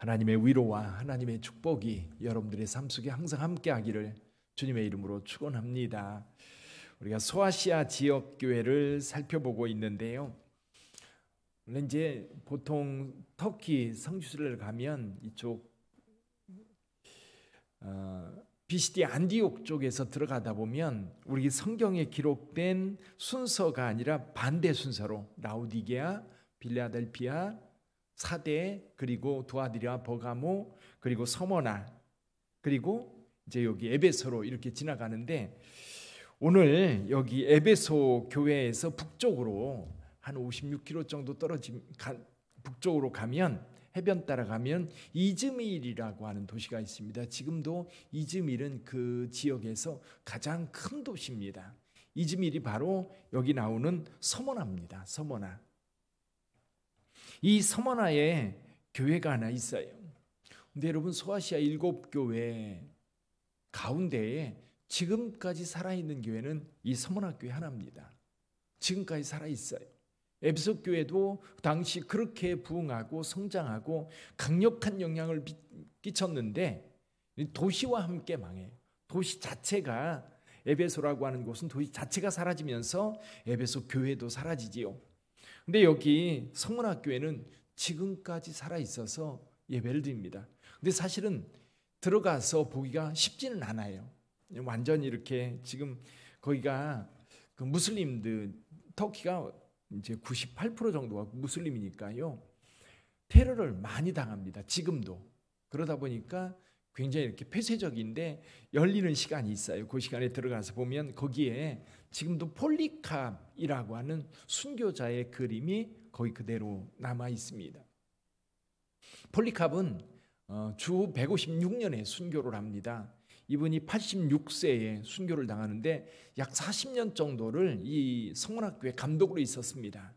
하나님의 위로와 하나님의 축복이 여러분들의 삶 속에 항상 함께하기를 주님의 이름으로 축원합니다. 우리가 소아시아 지역 교회를 살펴보고 있는데요. 원래 이제 보통 터키 성지순례를 가면 이쪽 BCD 안디옥 쪽에서 들어가다 보면 우리 성경에 기록된 순서가 아니라 반대 순서로 라우디게아, 빌라델피아, 사대, 그리고 두아디라, 버가모, 그리고 서머나, 그리고 이제 여기 에베소로 이렇게 지나가는데, 오늘 여기 에베소 교회에서 북쪽으로 한 56km 정도 북쪽으로 가면, 해변 따라가면 이즈밀이라고 하는 도시가 있습니다. 지금도 이즈밀은 그 지역에서 가장 큰 도시입니다. 이즈밀이 바로 여기 나오는 서머나입니다. 서머나. 이 서머나에 교회가 하나 있어요. 근데 여러분, 소아시아 7교회 가운데에 지금까지 살아있는 교회는 이 서머나 교회 하나입니다. 지금까지 살아있어요. 에베소 교회도 당시 그렇게 부흥하고 성장하고 강력한 영향을 끼쳤는데 도시와 함께 망해요. 도시 자체가, 에베소라고 하는 곳은 도시 자체가 사라지면서 에베소 교회도 사라지지요. 근데 여기 서머나 교회는 지금까지 살아있어서 예배를 드립니다. 근데 사실은 들어가서 보기가 쉽지는 않아요. 완전히 이렇게 지금 거기가 그 무슬림들, 터키가 이제 98% 정도가 무슬림이니까요. 테러를 많이 당합니다. 지금도. 그러다 보니까 굉장히 이렇게 폐쇄적인데 열리는 시간이 있어요. 그 시간에 들어가서 보면 거기에 지금도 폴리캅이라고 하는 순교자의 그림이 거기 그대로 남아 있습니다. 폴리캅은 주 156년에 순교를 합니다. 이분이 86세에 순교를 당하는데 약 40년 정도를 이 성문학교의 감독으로 있었습니다.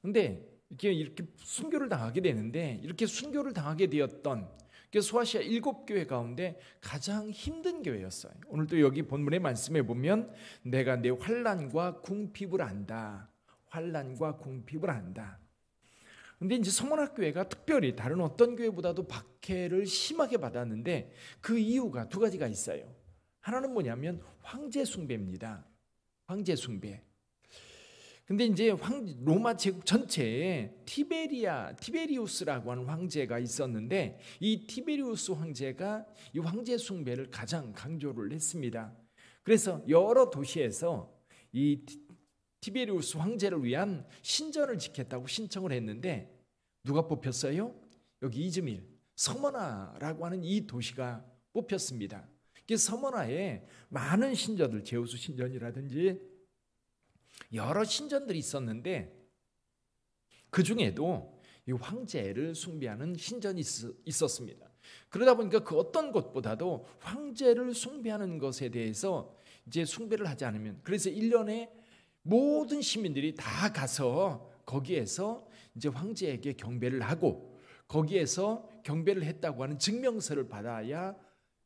그런데 이렇게 순교를 당하게 되는데, 이렇게 순교를 당하게 되었던 소아시아 7교회 가운데 가장 힘든 교회였어요. 오늘 또 여기 본문의 말씀에 보면 내가 내 환난과 궁핍을 안다. 환난과 궁핍을 안다. 근데 이제 성문학교회가 특별히 다른 어떤 교회보다도 박해를 심하게 받았는데 그 이유가 두 가지가 있어요. 하나는 뭐냐면 황제 숭배입니다. 황제 숭배. 근데 이제 로마 제국 전체에 티베리우스라고 하는 황제가 있었는데, 이 티베리우스 황제가 이 황제 숭배를 가장 강조를 했습니다. 그래서 여러 도시에서 이 티베리우스 황제를 위한 신전을 짓겠다고 신청을 했는데 누가 뽑혔어요? 여기 이즈밀, 서머나라고 하는 이 도시가 뽑혔습니다. 서머나에 많은 신전들, 제우스 신전이라든지 여러 신전들이 있었는데 그 중에도 이 황제를 숭배하는 신전이 있었습니다. 그러다 보니까 그 어떤 것보다도 황제를 숭배하는 것에 대해서 이제 숭배를 하지 않으면, 그래서 1년에 모든 시민들이 다 가서 거기에서 이제 황제에게 경배를 하고 거기에서 경배를 했다고 하는 증명서를 받아야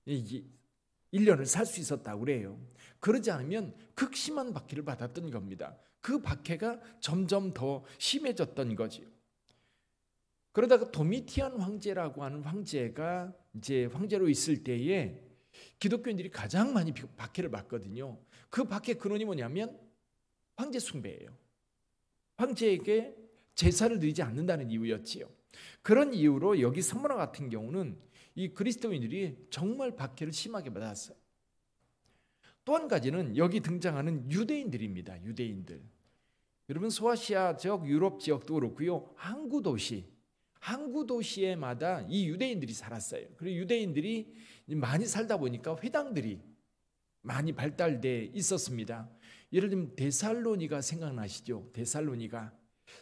1년을 살 수 있었다고 그래요. 그러지 않으면 극심한 박해를 받았던 겁니다. 그 박해가 점점 더 심해졌던 거지요. 그러다가 도미티안 황제라고 하는 황제가 이제 황제로 있을 때에 기독교인들이 가장 많이 박해를 받거든요. 그 박해 근원이 뭐냐면 황제 숭배예요. 황제에게 제사를 드리지 않는다는 이유였지요. 그런 이유로 여기 서머나 같은 경우는 이 그리스도인들이 정말 박해를 심하게 받았어요. 또 한 가지는 여기 등장하는 유대인들입니다. 유대인들. 여러분, 소아시아 지역, 유럽 지역도 그렇고요. 항구 도시에마다 이 유대인들이 살았어요. 그리고 유대인들이 많이 살다 보니까 회당들이 많이 발달돼 있었습니다. 예를 들면 데살로니가 생각나시죠? 데살로니가.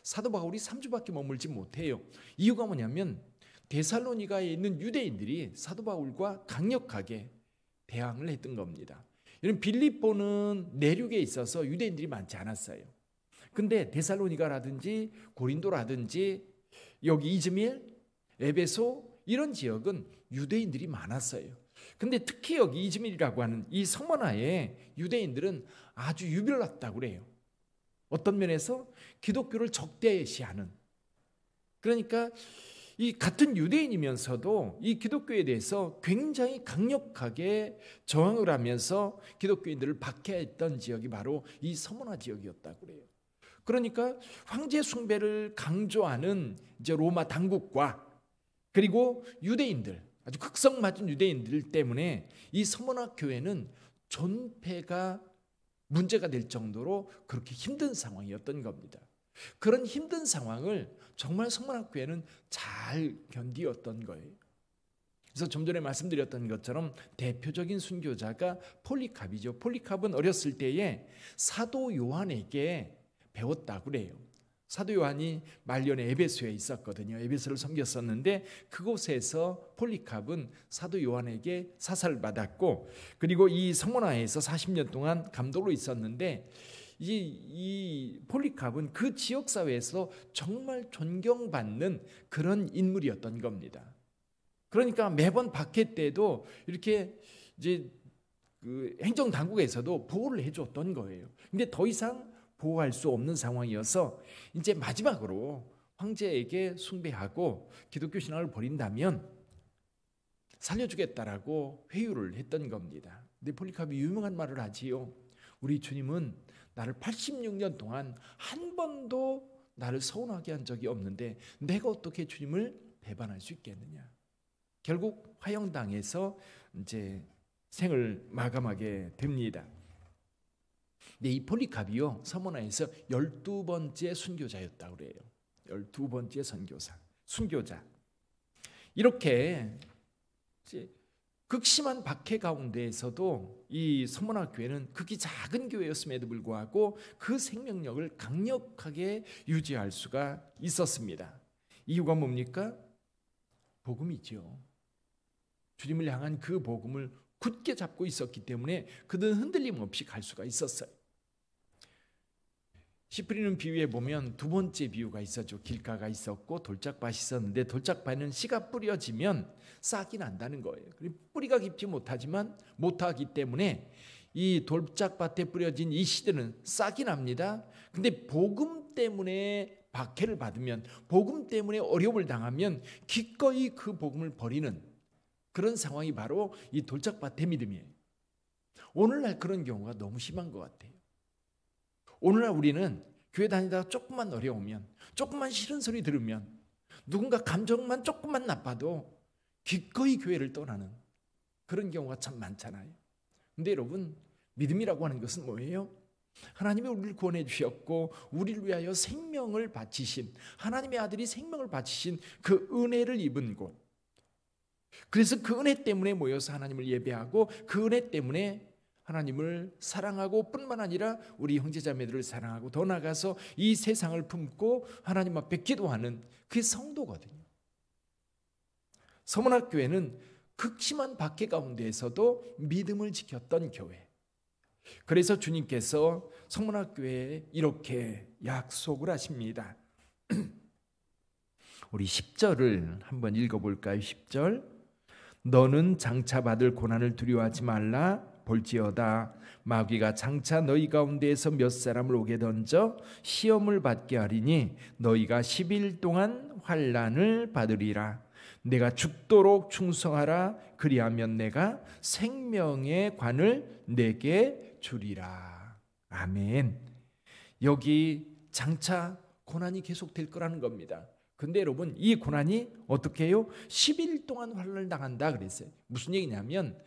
사도 바울이 3주밖에 머물지 못해요. 이유가 뭐냐면 데살로니가에 있는 유대인들이 사도 바울과 강력하게 대항을 했던 겁니다. 이런 빌립보는 내륙에 있어서 유대인들이 많지 않았어요. 근데 데살로니가라든지 고린도라든지 여기 이즈밀, 에베소 이런 지역은 유대인들이 많았어요. 근데 특히 여기 이즈밀이라고 하는 이 서머나의 유대인들은 아주 유별났다고 그래요. 어떤 면에서 기독교를 적대시하는, 그러니까 이 같은 유대인이면서도 이 기독교에 대해서 굉장히 강력하게 저항을 하면서 기독교인들을 박해했던 지역이 바로 이 서머나 지역이었다고 그래요. 그러니까 황제 숭배를 강조하는 이제 로마 당국과 그리고 유대인들, 아주 극성맞은 유대인들 때문에 이 서머나 교회는 존폐가 문제가 될 정도로 그렇게 힘든 상황이었던 겁니다. 그런 힘든 상황을 정말 서머나 교회는 잘 견디었던 거예요. 그래서 좀 전에 말씀드렸던 것처럼 대표적인 순교자가 폴리캅이죠. 폴리캅은 어렸을 때에 사도 요한에게 배웠다고 그래요. 사도 요한이 말년에 에베소에 있었거든요. 에베소를 섬겼었는데 그곳에서 폴리캅은 사도 요한에게 사사를 받았고, 그리고 이 서머나에서 40년 동안 감독으로 있었는데 이 폴리캅은 그 지역 사회에서 정말 존경받는 그런 인물이었던 겁니다. 그러니까 매번 박해 때도 이렇게 이제 그 행정 당국에서도 보호를 해줬던 거예요. 근데 더 이상 보호할 수 없는 상황이어서 이제 마지막으로 황제에게 숭배하고 기독교 신앙을 버린다면 살려주겠다라고 회유를 했던 겁니다. 근데 폴리캅이 유명한 말을 하지요. 우리 주님은 나를 86년 동안 한 번도 나를 서운하게 한 적이 없는데 내가 어떻게 주님을 배반할 수 있겠느냐. 결국 화형당해서 이제 생을 마감하게 됩니다. 근데 이 폴리캅이요, 서머나에서 12번째 순교자였다고 그래요. 12번째 순교자. 이렇게 이제 극심한 박해 가운데에서도 이 서머나 교회는 극히 작은 교회였음에도 불구하고 그 생명력을 강력하게 유지할 수가 있었습니다. 이유가 뭡니까? 복음이죠. 주님을 향한 그 복음을 굳게 잡고 있었기 때문에 그들은 흔들림 없이 갈 수가 있었어요. 씨 뿌리는 비유에 보면 두 번째 비유가 있었죠. 길가가 있었고 돌짝밭이 있었는데 돌짝밭은 씨가 뿌려지면 싹이 난다는 거예요. 뿌리가 깊지 못하기 때문에 이 돌짝밭에 뿌려진 이 씨들은 싹이 납니다. 근데 복음 때문에 박해를 받으면, 복음 때문에 어려움을 당하면 기꺼이 그 복음을 버리는 그런 상황이 바로 이 돌짝밭의 믿음이에요. 오늘날 그런 경우가 너무 심한 것 같아요. 오늘날 우리는 교회 다니다가 조금만 어려우면, 조금만 싫은 소리 들으면, 누군가 감정만 조금만 나빠도 기꺼이 교회를 떠나는 그런 경우가 참 많잖아요. 근데 여러분, 믿음이라고 하는 것은 뭐예요? 하나님이 우리를 구원해 주셨고 우리를 위하여 생명을 바치신, 하나님의 아들이 생명을 바치신 그 은혜를 입은 곳. 그래서 그 은혜 때문에 모여서 하나님을 예배하고 그 은혜 때문에 하나님을 사랑하고 뿐만 아니라 우리 형제자매들을 사랑하고 더 나아가서 이 세상을 품고 하나님 앞에 기도하는 그게 성도거든요. 서머나 교회는 극심한 박해 가운데에서도 믿음을 지켰던 교회. 그래서 주님께서 서머나 교회에 이렇게 약속을 하십니다. 우리 10절을 한번 읽어볼까요? 10절. 너는 장차 받을 고난을 두려워하지 말라. 볼지어다 마귀가 장차 너희 가운데에서 몇 사람을 오게 던져 시험을 받게 하리니 너희가 10일 동안 환난을 받으리라. 내가 죽도록 충성하라. 그리하면 내가 생명의 관을 내게 주리라. 아멘. 여기 장차 고난이 계속될 거라는 겁니다. 근데 여러분, 이 고난이 어떻게 해요? 10일 동안 환난을 당한다 그랬어요. 무슨 얘기냐면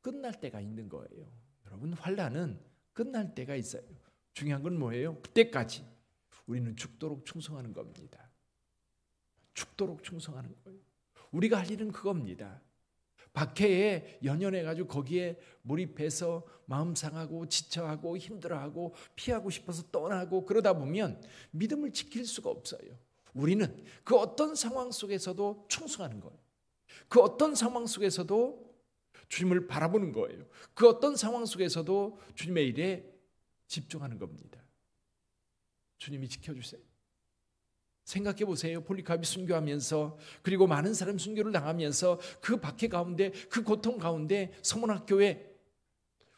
끝날 때가 있는 거예요. 여러분, 환난은 끝날 때가 있어요. 중요한 건 뭐예요? 그때까지 우리는 죽도록 충성하는 겁니다. 죽도록 충성하는 거예요. 우리가 할 일은 그겁니다. 박해에 연연해가지고 거기에 몰입해서 마음 상하고 지쳐하고 힘들어하고 피하고 싶어서 떠나고 그러다 보면 믿음을 지킬 수가 없어요. 우리는 그 어떤 상황 속에서도 충성하는 거예요. 그 어떤 상황 속에서도 주님을 바라보는 거예요. 그 어떤 상황 속에서도 주님의 일에 집중하는 겁니다. 주님이 지켜주세요. 생각해 보세요. 폴리캅이 순교하면서, 그리고 많은 사람 순교를 당하면서 그 박해 가운데, 그 고통 가운데 서머나 교회,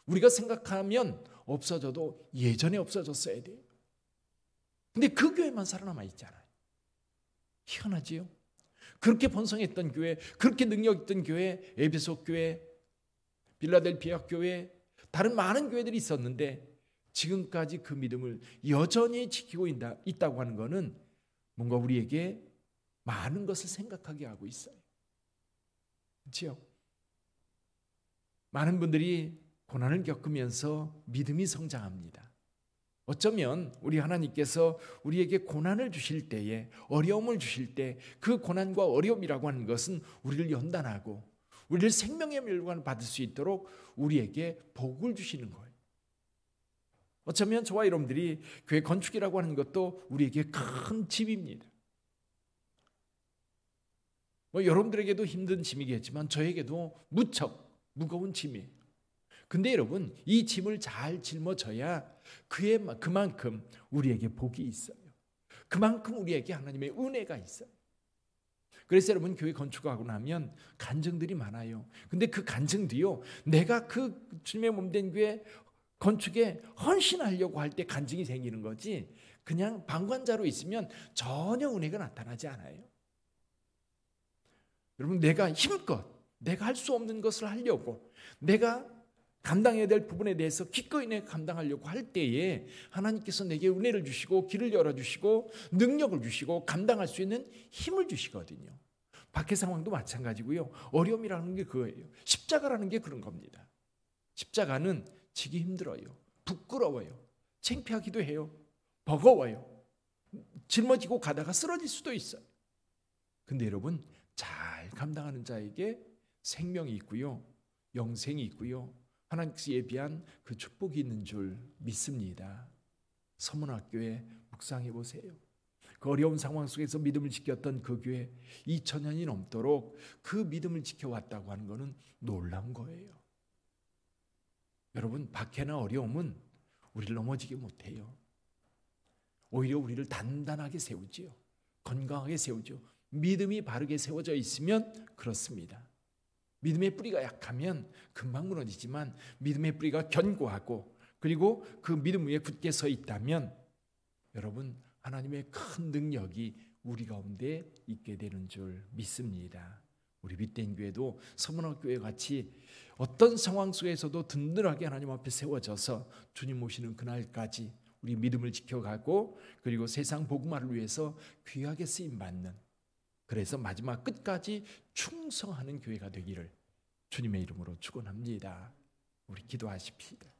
우리가 생각하면 없어져도 예전에 없어졌어야 돼요. 근데 그 교회만 살아남아 있잖아요. 희한하지요? 그렇게 번성했던 교회, 그렇게 능력 있던 교회, 에베소 교회, 빌라델피아 교회, 다른 많은 교회들이 있었는데 지금까지 그 믿음을 여전히 지키고 있다고 하는 것은 뭔가 우리에게 많은 것을 생각하게 하고 있어요. 그렇죠? 많은 분들이 고난을 겪으면서 믿음이 성장합니다. 어쩌면 우리 하나님께서 우리에게 고난을 주실 때에, 어려움을 주실 때 그 고난과 어려움이라고 하는 것은 우리를 연단하고 우리를 생명의 멸관을 받을 수 있도록 우리에게 복을 주시는 거예요. 어쩌면 저와 여러분들이 교회 건축이라고 하는 것도 우리에게 큰 짐입니다. 여러분들에게도 힘든 짐이겠지만 저에게도 무척 무거운 짐이에요. 근데 여러분, 이 짐을 잘 짊어져야 그만큼 우리에게 복이 있어요. 그만큼 우리에게 하나님의 은혜가 있어요. 그래서 여러분, 교회 건축하고 나면 간증들이 많아요. 근데 그 간증도요, 내가 그 주님의 몸된 교회 건축에 헌신하려고 할 때 간증이 생기는 거지, 그냥 방관자로 있으면 전혀 은혜가 나타나지 않아요. 여러분, 내가 힘껏 내가 할 수 없는 것을 하려고, 내가 감당해야 될 부분에 대해서 기꺼이 내가 감당하려고 할 때에 하나님께서 내게 은혜를 주시고 길을 열어주시고 능력을 주시고 감당할 수 있는 힘을 주시거든요. 밖의 상황도 마찬가지고요. 어려움이라는 게 그거예요. 십자가라는 게 그런 겁니다. 십자가는 지기 힘들어요. 부끄러워요. 창피하기도 해요. 버거워요. 짊어지고 가다가 쓰러질 수도 있어요. 근데 여러분, 잘 감당하는 자에게 생명이 있고요, 영생이 있고요, 하나님께서 예비한 그 축복이 있는 줄 믿습니다. 서문학교에 묵상해 보세요. 그 어려운 상황 속에서 믿음을 지켰던 그 교회 2000년이 넘도록 그 믿음을 지켜왔다고 하는 것은 놀라운 거예요. 여러분, 박해나 어려움은 우리를 넘어지게 못해요. 오히려 우리를 단단하게 세우지요. 건강하게 세우죠. 믿음이 바르게 세워져 있으면 그렇습니다. 믿음의 뿌리가 약하면 금방 무너지지만 믿음의 뿌리가 견고하고 그리고 그 믿음 위에 굳게 서 있다면 여러분, 하나님의 큰 능력이 우리 가운데 있게 되는 줄 믿습니다. 우리 빛된 교회도 서문학교회 같이 어떤 상황 속에서도 든든하게 하나님 앞에 세워져서 주님 모시는 그날까지 우리 믿음을 지켜가고 그리고 세상 복음화를 위해서 귀하게 쓰임받는, 그래서 마지막 끝까지 충성하는 교회가 되기를 주님의 이름으로 축원합니다. 우리 기도하십시다.